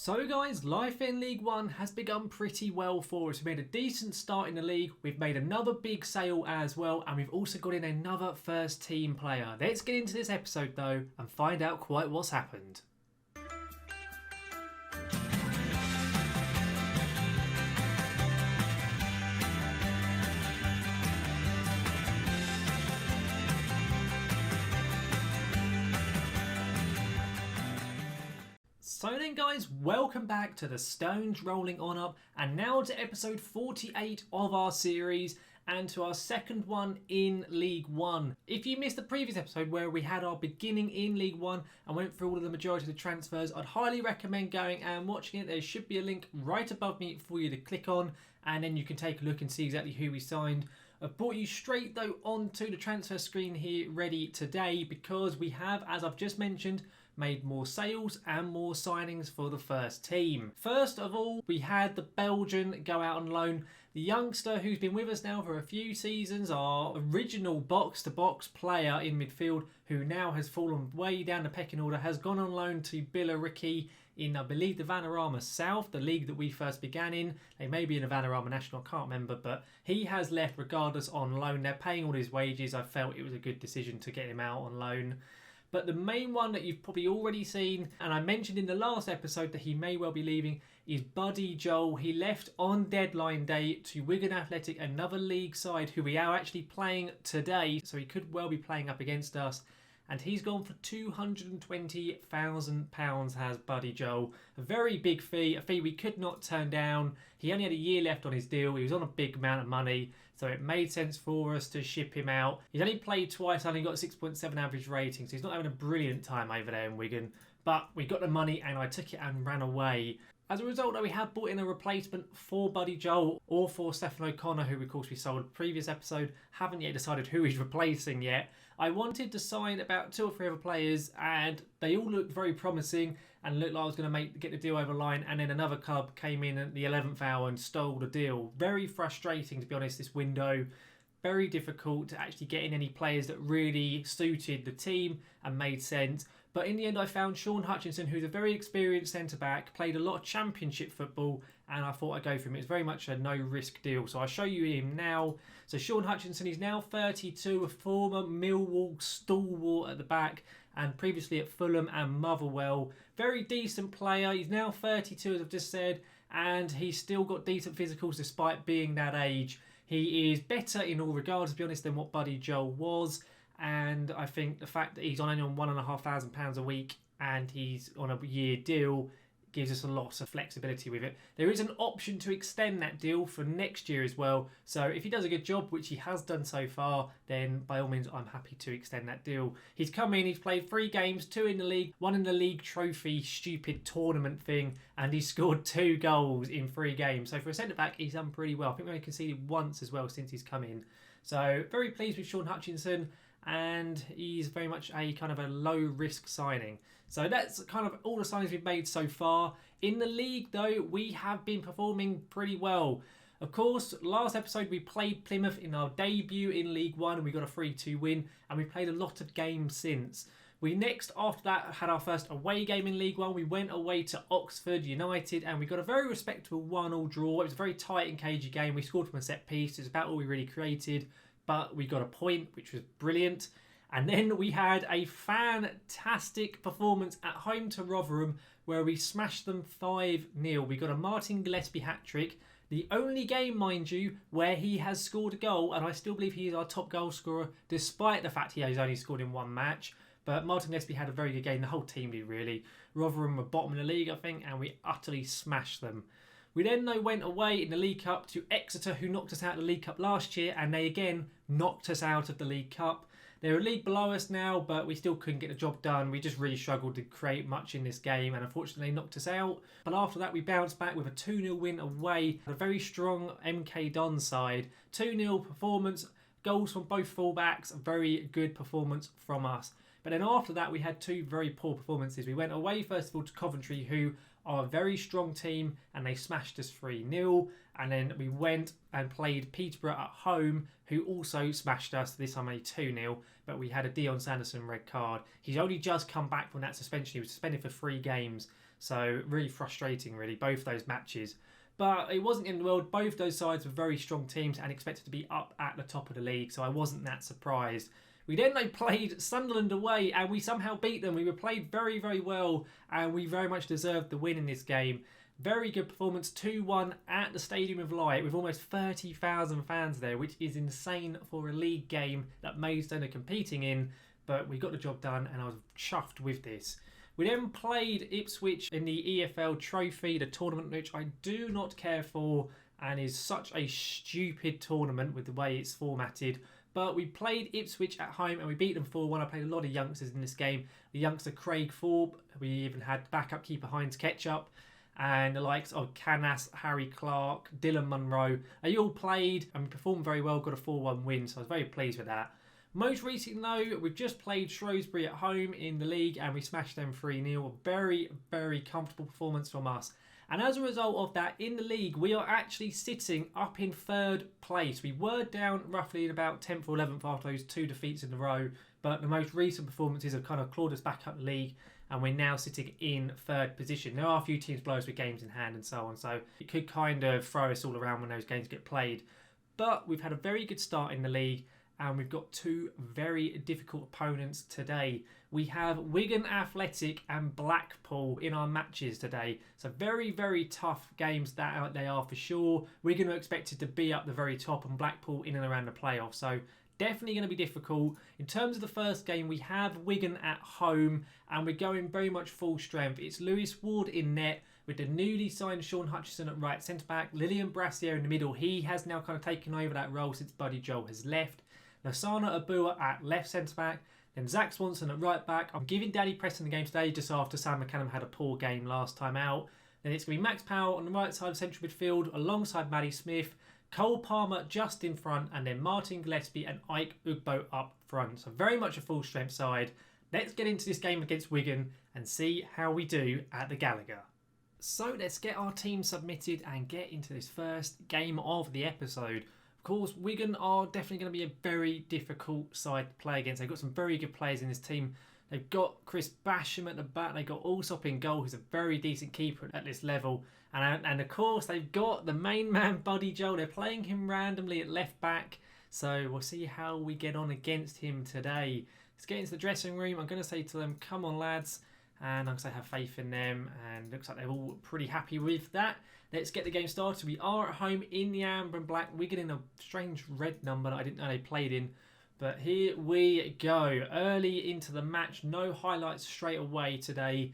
So guys, life in League One has begun pretty well for us. We've made a decent start in the league, we've made another big sale as well, and we've also got in another first team player. Let's get into this episode though and find out quite what's happened. So then guys, welcome back to the Stones Rolling On Up, and now to episode 48 of our series and to our second one in League One. If you missed the previous episode where we had our beginning in League One and went through all of the majority of the transfers, I'd highly recommend going and watching it. There should be a link right above me for you to click on, and then you can take a look and see exactly who we signed. I've brought you straight though onto the transfer screen here ready today because we have, as I've just mentioned, made more sales and more signings for the first team. First of all, we had the Belgian go out on loan. The youngster who's been with us now for a few seasons, our original box-to-box player in midfield, who now has fallen way down the pecking order, has gone on loan to Billericay in, I believe, the Vanarama South, the league that we first began in. They may be in the Vanarama National, I can't remember, but he has left regardless on loan. They're paying all his wages. I felt it was a good decision to get him out on loan. But the main one that you've probably already seen, and I mentioned in the last episode that he may well be leaving, is Buddy Joel. He left on deadline day to Wigan Athletic, another league side who we are actually playing today, so he could well be playing up against us. And he's gone for £220,000 has Buddy Joel. A very big fee, a fee we could not turn down. He only had a year left on his deal. He was on a big amount of money, so it made sense for us to ship him out. He's only played twice, only got a 6.7 average rating, so he's not having a brilliant time over there in Wigan. But we got the money and I took it and ran away. As a result, though, we have brought in a replacement for Buddy Joel or for Stephen O'Connor, who of course we sold previous episode. Haven't yet decided who he's replacing yet. I wanted to sign about 2 or 3 other players and they all looked very promising and looked like I was going to get the deal over the line, and then another club came in at the 11th hour and stole the deal. Very frustrating, to be honest, this window. Very difficult to actually get in any players that really suited the team and made sense. But in the end, I found Sean Hutchinson, who's a very experienced centre-back, played a lot of championship football, and I thought I'd go for him. It's very much a no-risk deal. So I'll show you him now. So Sean Hutchinson, he's now 32, a former Millwall stalwart at the back, and previously at Fulham and Motherwell. Very decent player. He's now 32, as I've just said, and he's still got decent physicals despite being that age. He is better in all regards, to be honest, than what Buddy Joel was. And I think the fact that he's only on £1,500 a week and he's on a year deal gives us a lot of flexibility with it. There is an option to extend that deal for next year as well. So if he does a good job, which he has done so far, then by all means, I'm happy to extend that deal. He's come in, he's played 3 games, 2 in the league, 1 in the league trophy, stupid tournament thing, and he's scored 2 goals in 3 games. So for a centre-back, he's done pretty well. I think we only conceded once as well since he's come in. So very pleased with Sean Hutchinson, and he's very much a kind of a low risk signing. So that's kind of all the signings we've made so far. In the league though, we have been performing pretty well. Of course, last episode we played Plymouth in our debut in League One and we got a 3-2 win, and we played a lot of games since. We next, after that, had our first away game in League One. We went away to Oxford United and we got a very respectable 1-1 draw. It was a very tight and cagey game. We scored from a set piece. It's about all we really created, but we got a point, which was brilliant. And then we had a fantastic performance at home to Rotherham where we smashed them 5-0. We got a Martin Gillespie hat-trick. The only game, mind you, where he has scored a goal, and I still believe he is our top goal scorer, despite the fact he has only scored in 1 match. But Martin Gillespie had a very good game. The whole team did, really. Rotherham were bottom of the league, I think, and we utterly smashed them. We then went away in the League Cup to Exeter, who knocked us out of the League Cup last year, and they again knocked us out of the League Cup. They're a league below us now, but we still couldn't get the job done. We just really struggled to create much in this game, and unfortunately they knocked us out. But after that, we bounced back with a 2-0 win away. A very strong MK Don side. 2-0 performance, goals from both fullbacks, a very good performance from us. But then after that, we had 2 very poor performances. We went away, first of all, to Coventry, who are a very strong team, and they smashed us 3-0. And then we went and played Peterborough at home, who also smashed us, this time only 2-0. But we had a Dion Sanderson red card. He's only just come back from that suspension. He was suspended for 3 games. So really frustrating, really, both those matches. But it wasn't in the world. Both those sides were very strong teams and expected to be up at the top of the league, so I wasn't that surprised. We then played Sunderland away and we somehow beat them. We were played very, very well and we very much deserved the win in this game. Very good performance, 2-1 at the Stadium of Light with almost 30,000 fans there, which is insane for a league game that Maidstone are competing in. But we got the job done and I was chuffed with this. We then played Ipswich in the EFL Trophy, the tournament which I do not care for and is such a stupid tournament with the way it's formatted. But we played Ipswich at home and we beat them 4-1. I played a lot of youngsters in this game. The youngster Craig Forbes, we even had backup keeper Heinz Ketchup, and the likes of Canas, Harry Clark, Dylan Munro. They all played and performed very well, got a 4-1 win, so I was very pleased with that. Most recently though, we've just played Shrewsbury at home in the league and we smashed them 3-0. A very, very comfortable performance from us. And as a result of that, in the league, we are actually sitting up in 3rd place. We were down roughly in about 10th or 11th after those 2 defeats in a row, but the most recent performances have kind of clawed us back up the league, and we're now sitting in 3rd position. There are a few teams below us with games in hand and so on, so it could kind of throw us all around when those games get played. But we've had a very good start in the league, and we've got 2 very difficult opponents today. We have Wigan Athletic and Blackpool in our matches today. So very, very tough games that they are for sure. Wigan are expected to be up the very top and Blackpool in and around the playoffs. So definitely going to be difficult. In terms of the first game, we have Wigan at home and we're going very much full strength. It's Lewis Ward in net with the newly signed Sean Hutchinson at right centre-back. Lillian Brassier in the middle. He has now kind of taken over that role since Buddy Joel has left. Lasana Abua at left centre-back. Then Zach Swanson at right back. I'm giving Danny Preston the game today just after Sam McCallum had a poor game last time out. Then it's going to be Max Powell on the right side of central midfield alongside Maddie Smith. Cole Palmer just in front, and then Martin Gillespie and Ike Ugbo up front. So very much a full strength side. Let's get into this game against Wigan and see how we do at the Gallagher. So let's get our team submitted and get into this first game of the episode. Of course, Wigan are definitely going to be a very difficult side to play against. They've got some very good players in this team. They've got Chris Basham at the back. They've got Allsop in goal, who's a very decent keeper at this level. And of course, they've got the main man, Buddy Joel. They're playing him randomly at left back. So we'll see how we get on against him today. Let's get into the dressing room. I'm going to say to them, come on, lads. And I'm going to say have faith in them. And looks like they're all pretty happy with that. Let's get the game started. We are at home in the amber and black. Wigan in a strange red number that I didn't know they played in. But here we go. Early into the match. No highlights straight away today.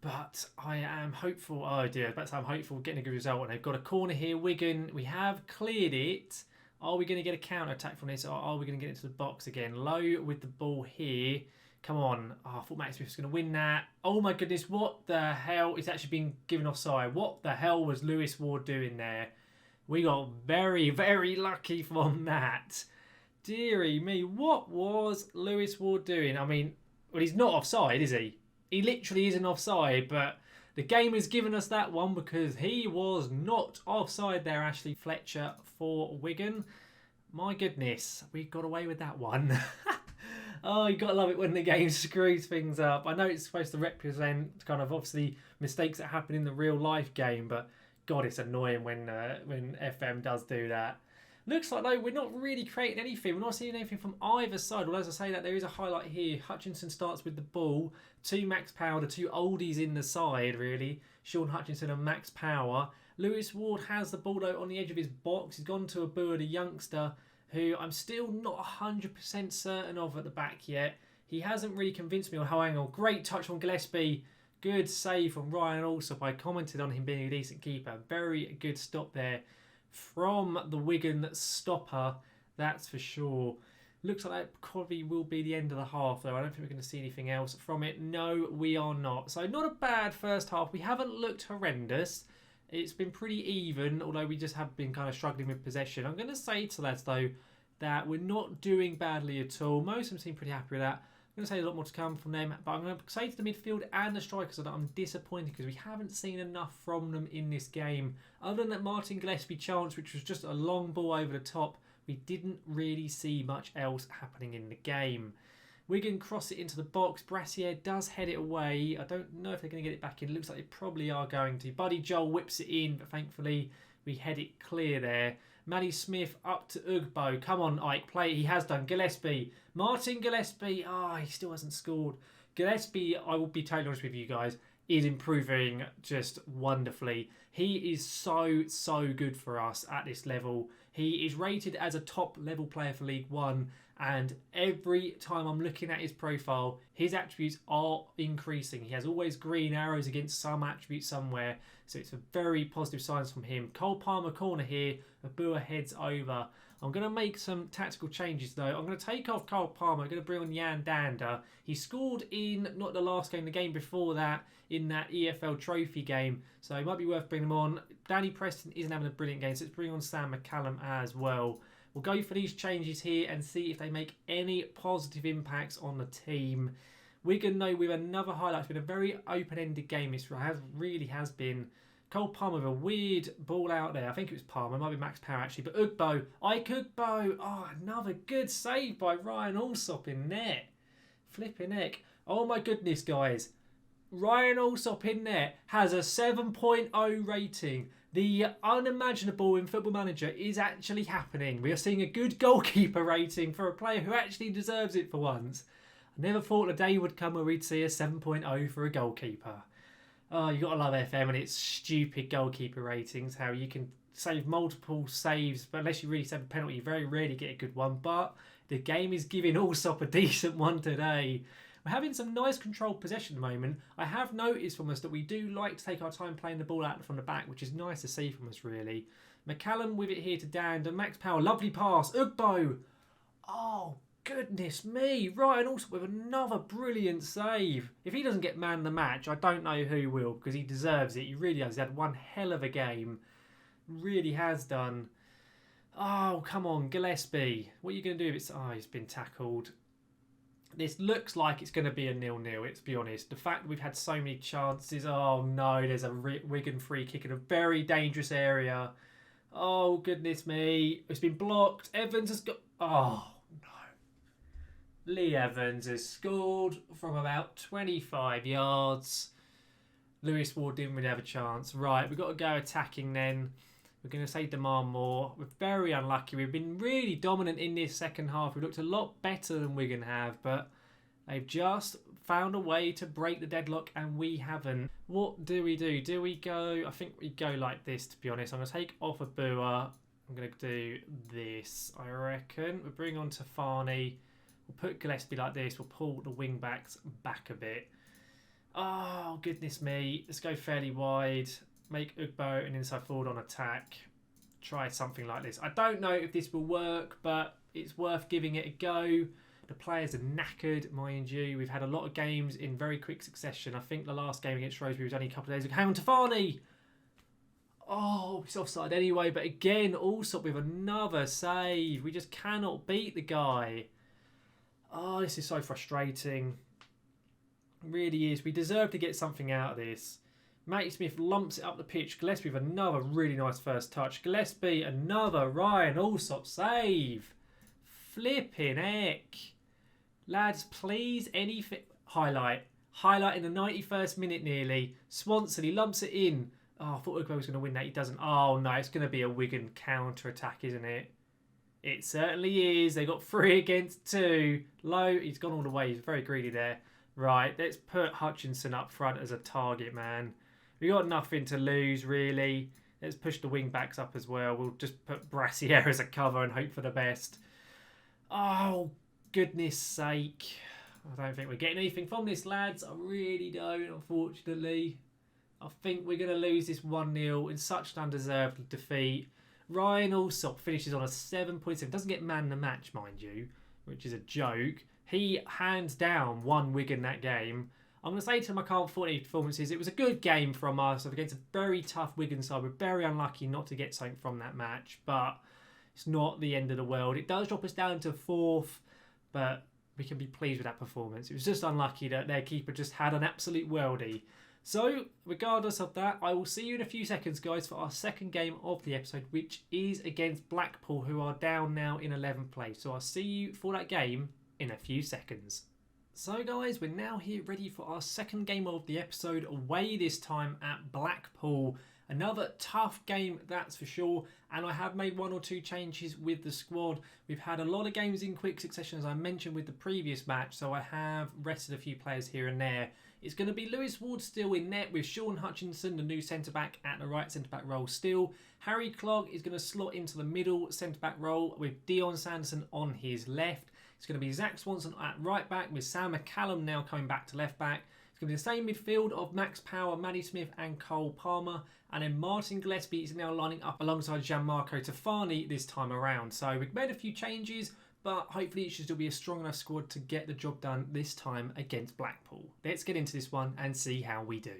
But I am hopeful. Oh dear, I'm hopeful of getting a good result. And they've got a corner here. Wigan, we have cleared it. Are we going to get a counter-attack from this? Or are we going to get into the box again? Low with the ball here. Come on. Oh, I thought Matt Smith was going to win that. Oh my goodness, what the hell? It's actually been given offside. What the hell was Lewis Ward doing there? We got very, very lucky from that. Deary me, what was Lewis Ward doing? I mean, well, he's not offside, is he? He literally isn't offside, but the game has given us that one because he was not offside there, Ashley Fletcher for Wigan. My goodness, we got away with that one. Oh, you got to love it when the game screws things up. I know it's supposed to represent kind of obviously mistakes that happen in the real life game, but God, it's annoying when FM does do that. Looks like though we're not really creating anything. We're not seeing anything from either side. Well, as I say that, there is a highlight here. Hutchinson starts with the ball to Max Power, the 2 oldies in the side really. Sean Hutchinson and Max Power. Lewis Ward has the ball though on the edge of his box. He's gone to Abua, the youngster, who I'm still not 100% certain of at the back yet. He hasn't really convinced me on how angle. Great touch from Gillespie. Good save from Ryan Allsop. I commented on him being a decent keeper. Very good stop there from the Wigan stopper, that's for sure. Looks like that probably will be the end of the half though. I don't think we're going to see anything else from it. No, we are not. So not a bad first half. We haven't looked horrendous. It's been pretty even, although we just have been kind of struggling with possession. I'm going to say to lads though that we're not doing badly at all. Most of them seem pretty happy with that. I'm going to say a lot more to come from them, but I'm going to say to the midfield and the strikers that I'm disappointed because we haven't seen enough from them in this game. Other than that Martin Gillespie chance, which was just a long ball over the top, we didn't really see much else happening in the game. Wigan cross it into the box. Brassier does head it away. I don't know if they're going to get it back in. It looks like they probably are going to. Buddy Joel whips it in, but thankfully we head it clear there. Matty Smith up to Ugbo. Come on, Ike, play. He has done. Gillespie. Martin Gillespie. He still hasn't scored. Gillespie, I will be totally honest with you guys, is improving just wonderfully. He is so good for us at this level. He is rated as a top level player for League One, and every time I'm looking at his profile, his attributes are increasing. He has always green arrows against some attribute somewhere, so it's a very positive signs from him. Cole Palmer corner here, Abua heads over. I'm going to make some tactical changes though. I'm going to take off Cole Palmer. I'm going to bring on Jan Danda. He scored in, not the last game, the game before that, in that EFL trophy game. So it might be worth bringing him on. Danny Preston isn't having a brilliant game, so let's bring on Sam McCallum as well. We'll go for these changes here and see if they make any positive impacts on the team. Wigan, though, with another highlight. It's been a very open-ended game. This really has been. Cole Palmer with a weird ball out there. I think it was Palmer. It might be Max Power, actually. But Ugbo. Ike Ugbo. Another good save by Ryan Allsop in net. Flipping heck. Oh, my goodness, guys. Ryan Allsop in net has a 7.0 rating. The unimaginable in Football Manager is actually happening. We are seeing a good goalkeeper rating for a player who actually deserves it for once. I never thought the day would come where we'd see a 7.0 for a goalkeeper. You got to love FM and its stupid goalkeeper ratings. How you can save multiple saves, but unless you really save a penalty, you very rarely get a good one. But the game is giving Allsop a decent one today. We're having some nice controlled possession at the moment. I have noticed from us that we do like to take our time playing the ball out from the back, which is nice to see from us, really. McCallum with it here to Dan. Max Power, lovely pass. Ugbo. Oh, goodness me. Ryan also with another brilliant save. If he doesn't get man of the match, I don't know who will, because he deserves it. He really has. He had one hell of a game. Really has done. Oh, come on, Gillespie. What are you going to do if it's... he's been tackled. This looks like it's going to be a 0-0, let's be honest. The fact that we've had so many chances. Oh, no, there's a Wigan free kick in a very dangerous area. Oh, goodness me. It's been blocked. Evans has got... Oh, no. Lee Evans has scored from about 25 yards. Lewis Ward didn't really have a chance. Right, we've got to go attacking then. We're going to say demand more. We're very unlucky. We've been really dominant in this second half. We looked a lot better than Wigan have, but they've just found a way to break the deadlock and we haven't. What do we do? Do we go... I think we go like this, to be honest. I'm going to take off Abua. I'm going to do this, I reckon. We'll bring on Tafani. We'll put Gillespie like this. We'll pull the wing-backs back a bit. Oh, goodness me. Let's go fairly wide. Make Ugbo an inside forward on attack. Try something like this. I don't know if this will work, but it's worth giving it a go. The players are knackered, mind you. We've had a lot of games in very quick succession. I think the last game against Shrewsbury was only a couple of days ago. Hang on, Tafani! Oh, it's offside anyway, but again, also with another save. We just cannot beat the guy. Oh, this is so frustrating. It really is. We deserve to get something out of this. Matty Smith lumps it up the pitch. Gillespie with another really nice first touch. Gillespie, another Ryan Allsop save. Flipping heck. Lads, please, anything. Highlight. Highlight in the 91st minute nearly. Swanson, he lumps it in. Oh, I thought Ugbo was going to win that. He doesn't. Oh, no, it's going to be a Wigan counter-attack, isn't it? It certainly is. They got 3 against 2. Low, he's gone all the way. He's very greedy there. Right, let's put Hutchinson up front as a target man. We got nothing to lose, really. Let's push the wing backs up as well. We'll just put Brassier as a cover and hope for the best. Oh, goodness sake. I don't think we're getting anything from this, lads. I really don't, unfortunately. I think we're going to lose this 1-0 in such an undeserved defeat. Ryan Allsop finishes on a 7.7. Doesn't get man the match, mind you, which is a joke. He hands down won Wigan that game. I'm going to say to him I can't fault any performances. It was a good game from us against a very tough Wigan side. We're very unlucky not to get something from that match, but it's not the end of the world. It does drop us down to 4th, but we can be pleased with that performance. It was just unlucky that their keeper just had an absolute worldie. So, regardless of that, I will see you in a few seconds, guys, for our second game of the episode, which is against Blackpool, who are down now in 11th place. So I'll see you for that game in a few seconds. So guys, we're now here ready for our second game of the episode, away this time at Blackpool. Another tough game, that's for sure, and I have made 1 or 2 changes with the squad. We've had a lot of games in quick succession, as I mentioned with the previous match, so I have rested a few players here and there. It's going to be Lewis Ward still in net, with Sean Hutchinson, the new centre-back, at the right centre-back role still. Harry Clogg is going to slot into the middle centre-back role, with Dion Sanderson on his left. It's going to be Zach Swanson at right back, with Sam McCallum now coming back to left back. It's going to be the same midfield of Max Power, Maddie Smith and Cole Palmer. And then Martin Gillespie is now lining up alongside Gianmarco Tafani this time around. So we've made a few changes, but hopefully it should still be a strong enough squad to get the job done this time against Blackpool. Let's get into this one and see how we do.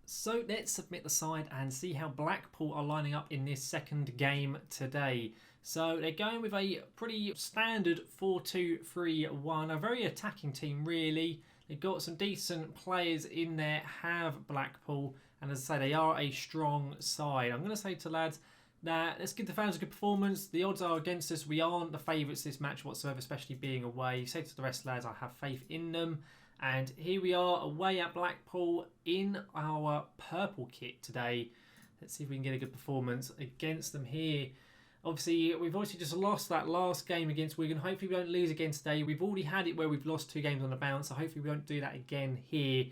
So let's submit the side and see how Blackpool are lining up in this second game today. So they're going with a pretty standard 4-2-3-1, a very attacking team really. They've got some decent players in there, have Blackpool, and as I say, they are a strong side. I'm going to say to lads that let's give the fans a good performance. The odds are against us. We aren't the favourites this match whatsoever, especially being away. Say to the rest of the lads, I have faith in them. And here we are away at Blackpool in our purple kit today. Let's see if we can get a good performance against them here. Obviously, we've just lost that last game against Wigan. Hopefully we don't lose again today. We've already had it where we've lost 2 games on the bounce, so hopefully we won't do that again here.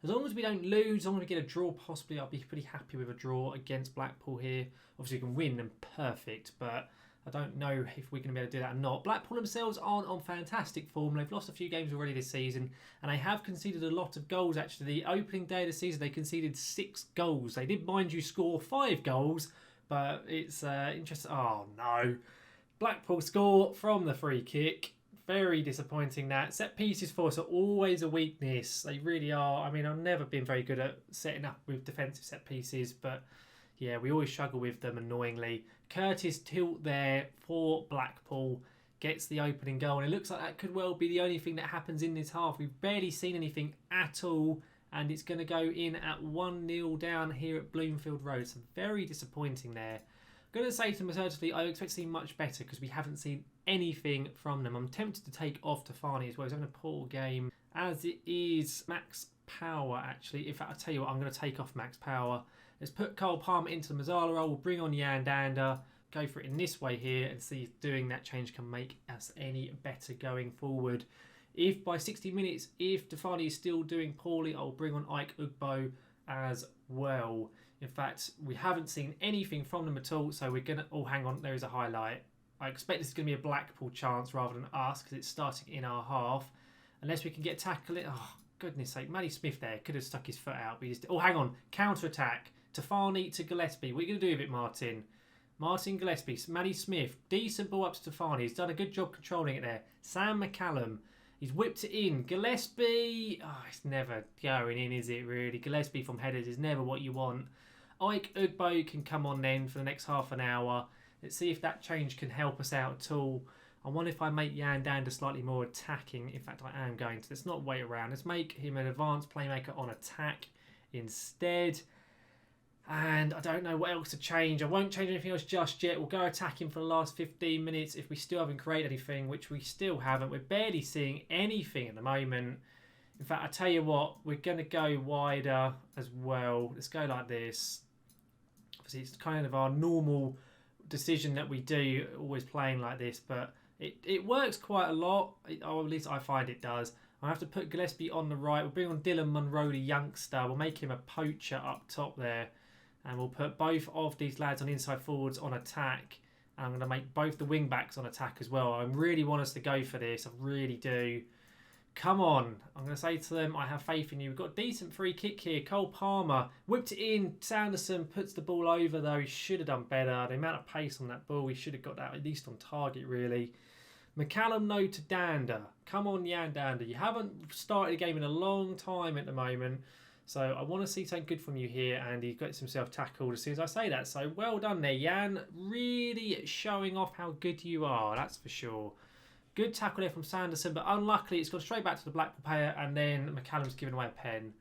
As long as we don't lose, as long as we get a draw possibly, I'll be pretty happy with a draw against Blackpool here. Obviously we can win and perfect, but I don't know if we're going to be able to do that or not. Blackpool themselves aren't on fantastic form. They've lost a few games already this season, and they have conceded a lot of goals actually. The opening day of the season, they conceded 6 goals. They did, mind you, score 5 goals, but it's interesting. Oh no. Blackpool score from the free kick. Very disappointing that. Set pieces for us are always a weakness. They really are. I mean, I've never been very good at setting up with defensive set pieces, but yeah, we always struggle with them annoyingly. Curtis tilt there for Blackpool. Gets the opening goal, and it looks like that could well be the only thing that happens in this half. We've barely seen anything at all, and it's going to go in at 1-0 down here at Bloomfield Road. So very disappointing there. I'm going to say to them assertively, I expect to see much better because we haven't seen anything from them. I'm tempted to take off Tafani as well. He's having a poor game, as it is Max Power actually. In fact, I'll tell you what, I'm going to take off Max Power. Let's put Cole Palmer into the Mazzala role. We'll bring on Yan Danda. Go for it in this way here and see if doing that change can make us any better going forward. If by 60 minutes, if Tafani is still doing poorly, I'll bring on Ike Ugbo as well. In fact, we haven't seen anything from them at all, so we're going to... Oh, hang on, there is a highlight. I expect this is going to be a Blackpool chance rather than us because it's starting in our half. Unless we can get tackling... Oh, goodness sake. Maddie Smith there could have stuck his foot out. But just... Oh, hang on. Counter-attack. Tafani to Gillespie. What are you going to do with it, Martin? Martin Gillespie. Maddie Smith. Decent ball up to Tafani. He's done a good job controlling it there. Sam McCallum. He's whipped it in. Gillespie. Oh, it's never going in, is it, really? Gillespie from headers is never what you want. Ike Ugbo can come on then for the next half an hour. Let's see if that change can help us out at all. I wonder if I make Yan Danda slightly more attacking. In fact, I am going to. Let's not wait around. Let's make him an advanced playmaker on attack instead. And I don't know what else to change. I won't change anything else just yet. We'll go attacking for the last 15 minutes if we still haven't created anything, which we still haven't. We're barely seeing anything at the moment. In fact, I tell you what, we're going to go wider as well. Let's go like this. Obviously, it's kind of our normal decision that we do, always playing like this, but it works quite a lot, or at least I find it does. I have to put Gillespie on the right. We'll bring on Dylan Munro, the youngster. We'll make him a poacher up top there. And we'll put both of these lads on inside forwards on attack. And I'm going to make both the wing backs on attack as well. I really want us to go for this. I really do. Come on. I'm going to say to them, I have faith in you. We've got a decent free kick here. Cole Palmer whipped it in. Sanderson puts the ball over though. He should have done better. The amount of pace on that ball, he should have got that at least on target really. McCallum no to Danda. Come on, Yan Danda. You haven't started a game in a long time at the moment. So I want to see something good from you here. And he gets himself tackled as soon as I say that. So well done there, Yan. Really showing off how good you are. That's for sure. Good tackle there from Sanderson. But unluckily, it's gone straight back to the Blackpool player. And then McCallum's given away a pen.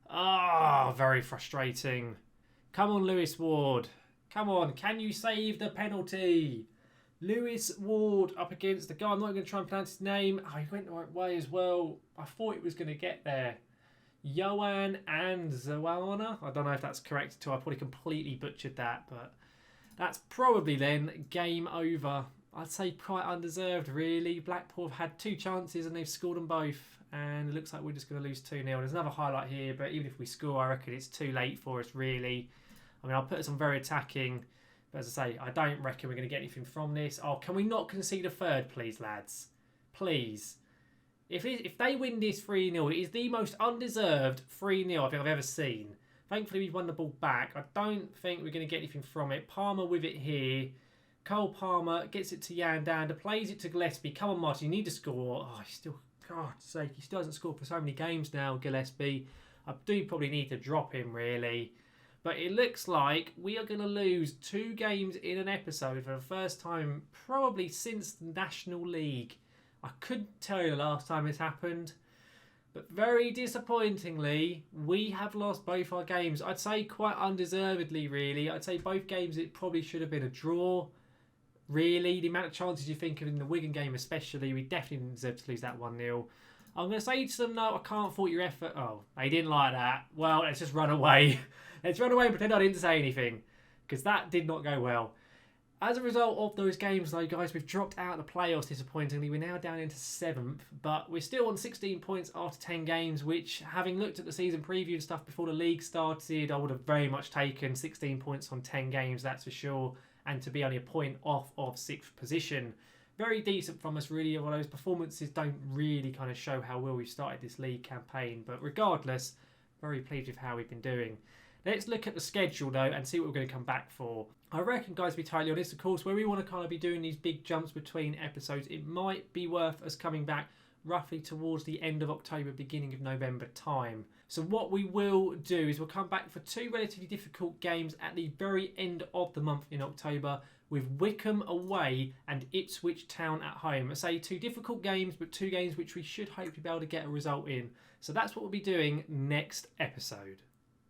Ah, very frustrating. Come on, Lewis Ward. Come on. Can you save the penalty? Lewis Ward up against the guy, I'm not going to try and pronounce his name. Oh, he went the right way as well. I thought he was going to get there. Johan and Zawana. I don't know if that's correct at all. I probably completely butchered that, but that's probably then game over. I'd say quite undeserved, really. Blackpool have had 2 chances and they've scored them both. And it looks like we're just going to lose 2-0. There's another highlight here, but even if we score, I reckon it's too late for us, really. I mean, I'll put us on very attacking. But as I say, I don't reckon we're going to get anything from this. Oh, can we not concede a third, please, lads? Please. If they win this 3-0, it is the most undeserved 3-0 I think I've ever seen. Thankfully, we've won the ball back. I don't think we're going to get anything from it. Palmer with it here. Cole Palmer gets it to Yandander, plays it to Gillespie. Come on, Martin, you need to score. Oh, he's still, God's sake, he still hasn't scored for so many games now, Gillespie. I do probably need to drop him, really. But it looks like we are going to lose 2 games in an episode for the first time probably since the National League. I couldn't tell you the last time this happened. But very disappointingly, we have lost both our games. I'd say quite undeservedly, really. I'd say both games it probably should have been a draw. Really, the amount of chances you think of in the Wigan game especially, we definitely didn't deserve to lose that 1-0. I'm going to say to them, no, I can't fault your effort. Oh, they didn't like that. Well, let's just run away. Let's run away and pretend I didn't say anything. Because that did not go well. As a result of those games, though, guys, we've dropped out of the playoffs, disappointingly. We're now down into 7th. But we're still on 16 points after 10 games, which, having looked at the season preview and stuff before the league started, I would have very much taken 16 points on 10 games, that's for sure. And to be only a point off of 6th position. Very decent from us, really, although those performances don't really kind of show how well we've started this league campaign. But regardless, very pleased with how we've been doing. Let's look at the schedule, though, and see what we're going to come back for. I reckon, guys, to be totally honest, of course, where we want to kind of be doing these big jumps between episodes, it might be worth us coming back roughly towards the end of October, beginning of November time. So what we will do is we'll come back for 2 relatively difficult games at the very end of the month in October, with Wycombe away and Ipswich Town at home. I say 2 difficult games, but 2 games which we should hopefully be able to get a result in. So that's what we'll be doing next episode.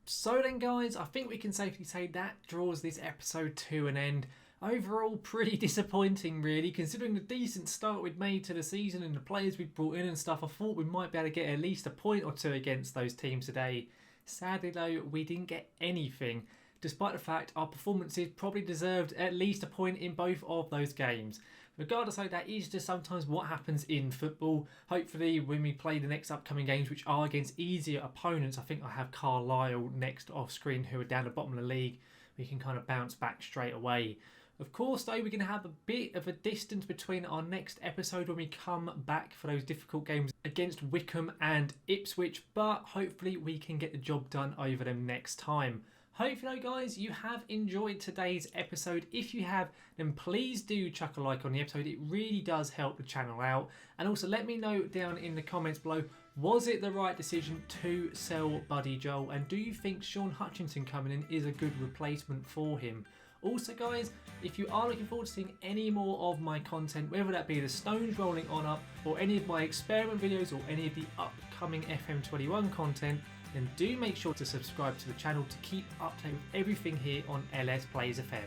So then, guys, I think we can safely say that draws this episode to an end. Overall, pretty disappointing, really, considering the decent start we'd made to the season and the players we'd brought in and stuff. I thought we might be able to get at least a point or 2 against those teams today. Sadly, though, we didn't get anything, despite the fact our performances probably deserved at least a point in both of those games. Regardless, though, that is just sometimes what happens in football. Hopefully, when we play the next upcoming games, which are against easier opponents, I think I have Carlisle next off screen, who are down the bottom of the league, we can kind of bounce back straight away. Of course, though, we're going to have a bit of a distance between our next episode when we come back for those difficult games against Wycombe and Ipswich, but hopefully we can get the job done over them next time. Hopefully, guys, you have enjoyed today's episode. If you have, then please do chuck a like on the episode. It really does help the channel out. And also let me know down in the comments below, was it the right decision to sell Buddy Joel? And do you think Sean Hutchinson coming in is a good replacement for him? Also, guys, if you are looking forward to seeing any more of my content, whether that be the Stones Rolling On Up or any of my experiment videos or any of the upcoming FM21 content, then do make sure to subscribe to the channel to keep up to date with everything here on LS Plays FM.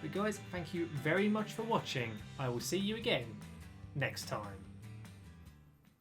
But guys, thank you very much for watching. I will see you again next time.